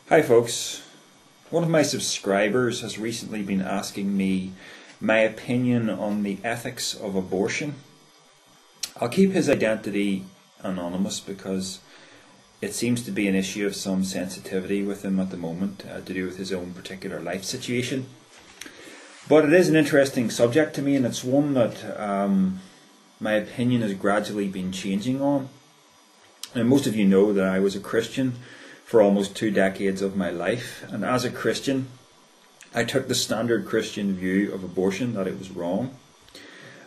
Hi folks, one of my subscribers has recently been asking me my opinion on the ethics of abortion. I'll keep his identity anonymous because it seems to be an issue of some sensitivity with him at the moment to do with his own particular life situation. But it is an interesting subject to me, and it's one that my opinion has gradually been changing on. And most of you know that I was a Christian for almost 2 decades of my life, and as a Christian I took the standard Christian view of abortion, that it was wrong.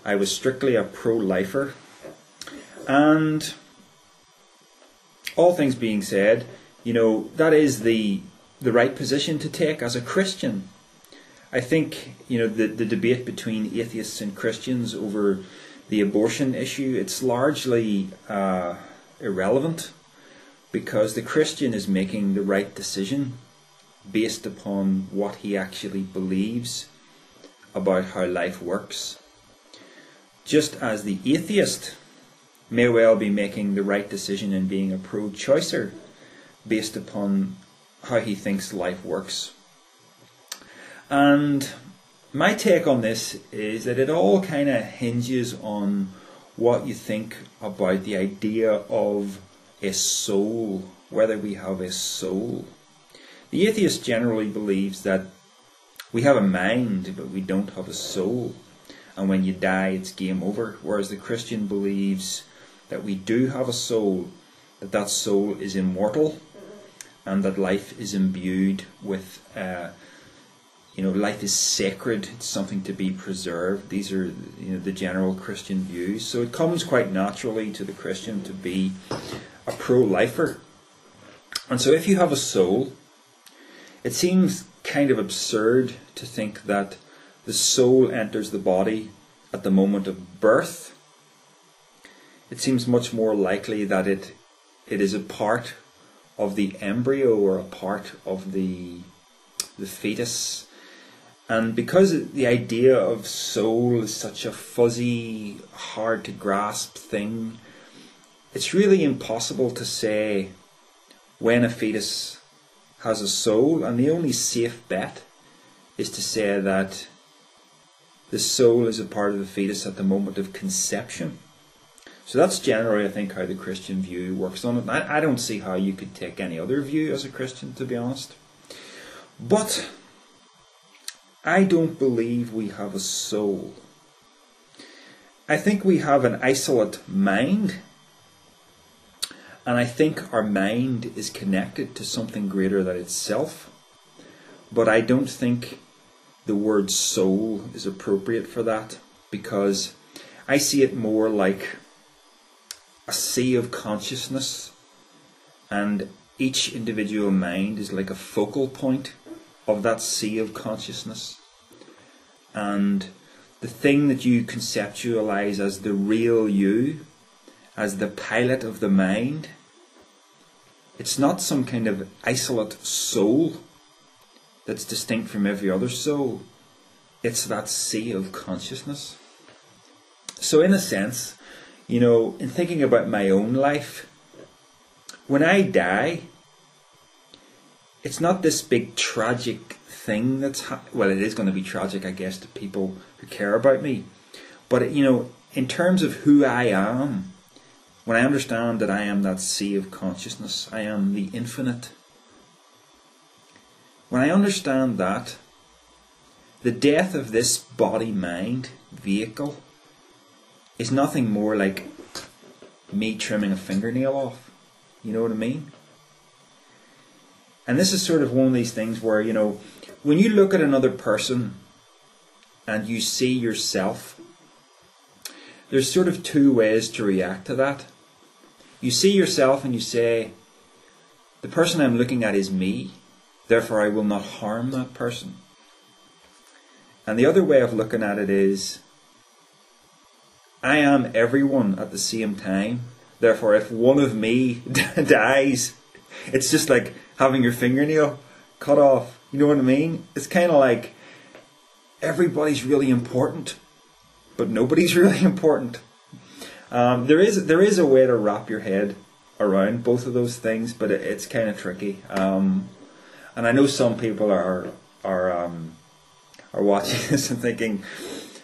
I was strictly a pro-lifer, and all things being said, that is the right position to take as a Christian. I think the debate between atheists and Christians over the abortion issue, it's largely irrelevant, because the Christian is making the right decision based upon what he actually believes about how life works. Just as the atheist may well be making the right decision in being a pro-choicer based upon how he thinks life works. And my take on this is that it all kind of hinges on what you think about the idea of a soul, whether we have a soul. The atheist generally believes that we have a mind, but we don't have a soul, and when you die it's game over, whereas the Christian believes that we do have a soul, that soul is immortal, and that life is imbued with life is sacred, it's something to be preserved. These are the general Christian views. So it comes quite naturally to the Christian to be a pro-lifer. And so if you have a soul, it seems kind of absurd to think that the soul enters the body at the moment of birth. It seems much more likely that it is a part of the embryo or a part of the fetus. And because the idea of soul is such a fuzzy, hard to grasp thing, it's really impossible to say when a fetus has a soul, and the only safe bet is to say that the soul is a part of the fetus at the moment of conception. So that's generally, I think, how the Christian view works on it. I don't see how you could take any other view as a Christian, to be honest. But I don't believe we have a soul. I think we have an isolate mind, and I think our mind is connected to something greater than itself. But I don't think the word soul is appropriate for that, because I see it more like a sea of consciousness, and each individual mind is like a focal point of that sea of consciousness. And the thing that you conceptualize as the real you, as the pilot of the mind, it's not some kind of isolate soul that's distinct from every other soul. It's that sea of consciousness. So in a sense, in thinking about my own life, when I die, it's not this big tragic thing well, it is going to be tragic, I guess, to people who care about me. But in terms of who I am, when I understand that I am that sea of consciousness, I am the infinite. When I understand that, the death of this body-mind vehicle is nothing more like me trimming a fingernail off. You know what I mean? And this is sort of one of these things where, when you look at another person and you see yourself, there's sort of 2 ways to react to that. You see yourself and you say, the person I'm looking at is me, therefore I will not harm that person. And the other way of looking at it is, I am everyone at the same time, therefore if one of me dies, it's just like having your fingernail cut off. You know what I mean? It's kind of like everybody's really important, but nobody's really important. There is a way to wrap your head around both of those things, but it's kind of tricky. And I know some people are watching this and thinking,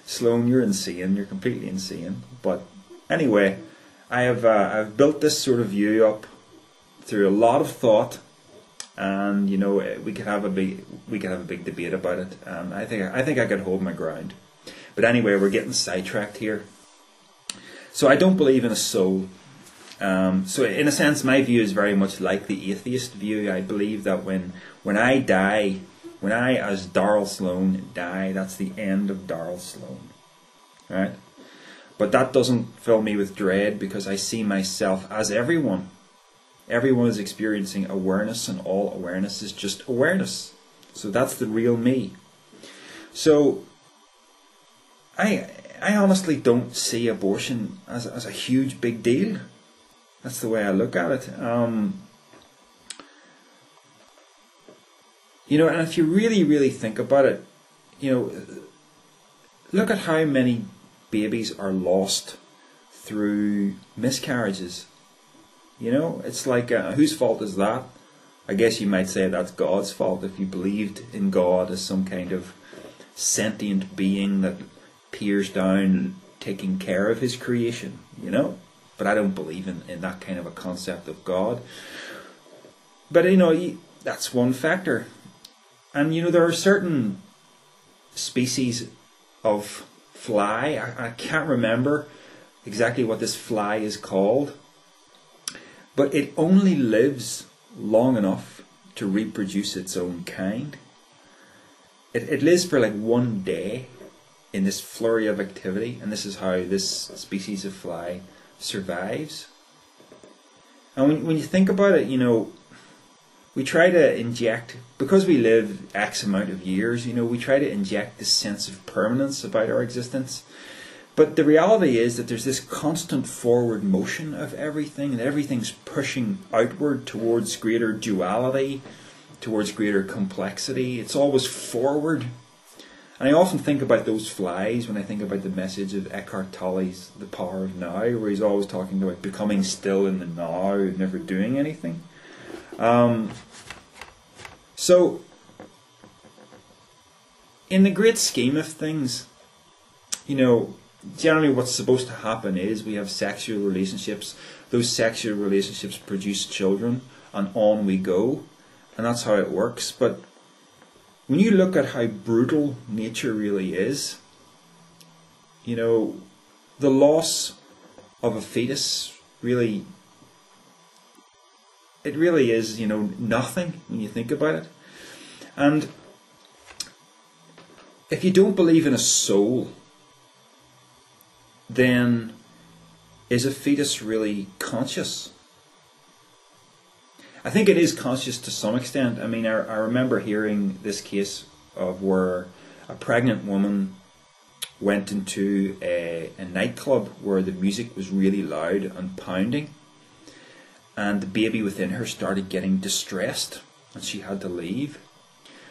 Sloan, you're insane. You're completely insane. But anyway, I've built this sort of view up through a lot of thought, and you know, we could have a big debate about it. And I think I could hold my ground. But anyway, we're getting sidetracked here. So I don't believe in a soul. So in a sense, my view is very much like the atheist view. I believe that when I die, when I, as Darrell Sloan, die, that's the end of Darrell Sloan. Right? But that doesn't fill me with dread, because I see myself as everyone. Everyone is experiencing awareness, and all awareness is just awareness. So that's the real me. So I honestly don't see abortion as a huge big deal. That's the way I look at it. You know, and if you really, really think about it, you know, look at how many babies are lost through miscarriages. You know, it's like, whose fault is that? I guess you might say that's God's fault, if you believed in God as some kind of sentient being that peers down taking care of his creation, you know. But I don't believe in that kind of a concept of God. But, you know, that's one factor. And, you know, there are certain species of fly. I can't remember exactly what this fly is called. But it only lives long enough to reproduce its own kind. It lives for like 1 day in this flurry of activity. And this is how this species of fly survives. And when you think about it, you know, we try to inject, because we live X amount of years, you know, we try to inject this sense of permanence about our existence. But the reality is that there's this constant forward motion of everything, and everything's pushing outward towards greater duality, towards greater complexity. It's always forward. And I often think about those flies when I think about the message of Eckhart Tolle's The Power of Now, where he's always talking about becoming still in the now and never doing anything. So, in the great scheme of things, you know, generally what's supposed to happen is we have sexual relationships. Those sexual relationships produce children, and on we go. And that's how it works. But when you look at how brutal nature really is, you know, the loss of a fetus really, it really is, you know, nothing when you think about it. And if you don't believe in a soul, then is a fetus really conscious? I think it is conscious to some extent. I mean, I remember hearing this case of where a pregnant woman went into a nightclub where the music was really loud and pounding, and the baby within her started getting distressed and she had to leave.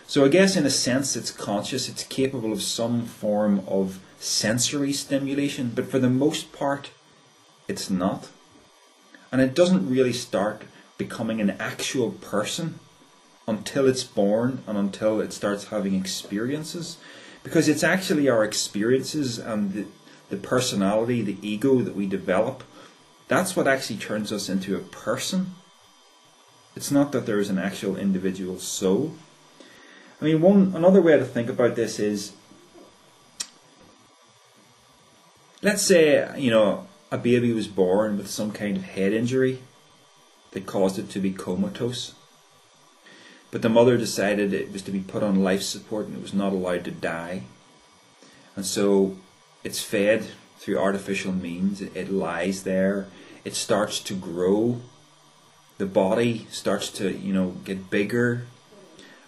So I guess in a sense it's conscious, it's capable of some form of sensory stimulation, but for the most part it's not. And it doesn't really start becoming an actual person until it's born and until it starts having experiences, because it's actually our experiences and the personality, the ego that we develop, that's what actually turns us into a person. It's not that there is an actual individual soul. I mean, another way to think about this is, let's say, you know, a baby was born with some kind of head injury that caused it to be comatose. But the mother decided it was to be put on life support and it was not allowed to die. And so it's fed through artificial means. It lies there. It starts to grow. The body starts to, you know, get bigger.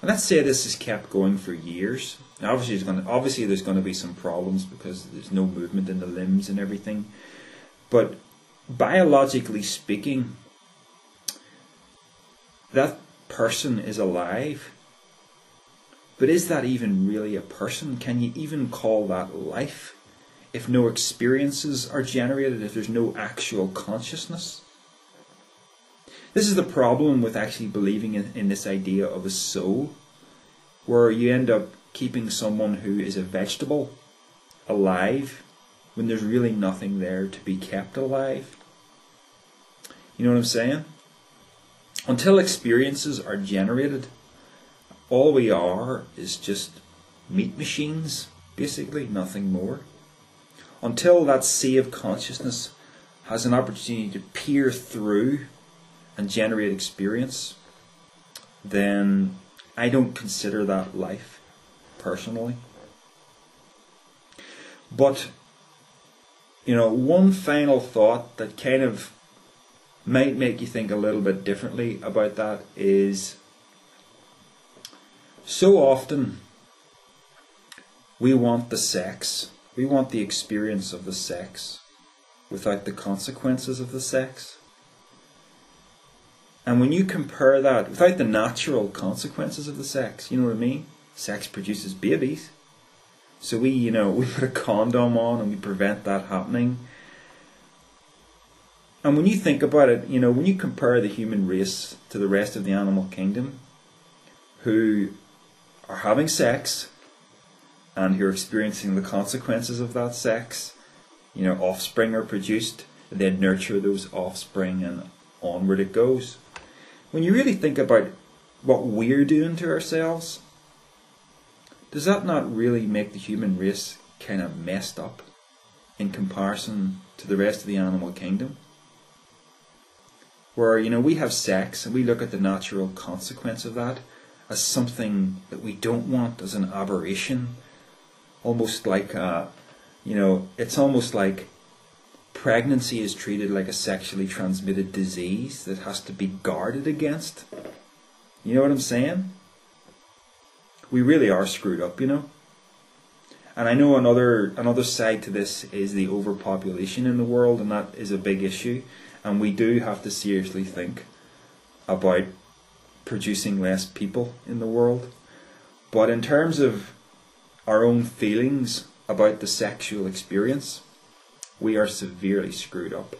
And let's say this is kept going for years. Now obviously there's going to be some problems because there's no movement in the limbs and everything. But biologically speaking, that person is alive. But is that even really a person? Can you even call that life if no experiences are generated, if there's no actual consciousness? This is the problem with actually believing in this idea of a soul, where you end up keeping someone who is a vegetable alive when there's really nothing there to be kept alive. You know what I'm saying? Until experiences are generated, all we are is just meat machines, basically, nothing more. Until that sea of consciousness has an opportunity to peer through and generate experience, then I don't consider that life, personally. But, one final thought that kind of might make you think a little bit differently about that is, so often we want the sex, we want the experience of the sex without the consequences of the sex. And when you compare that, without the natural consequences of the sex, you know what I mean? Sex produces babies. So we put a condom on and we prevent that happening. And when you think about it, when you compare the human race to the rest of the animal kingdom, who are having sex and who are experiencing the consequences of that sex, offspring are produced, they nurture those offspring, and onward it goes. When you really think about what we're doing to ourselves, does that not really make the human race kind of messed up in comparison to the rest of the animal kingdom? Where, we have sex and we look at the natural consequence of that as something that we don't want, as an aberration. Almost like, it's almost like pregnancy is treated like a sexually transmitted disease that has to be guarded against. You know what I'm saying? We really are screwed up, And I know another side to this is the overpopulation in the world, and that is a big issue. And we do have to seriously think about producing less people in the world. But in terms of our own feelings about the sexual experience, we are severely screwed up.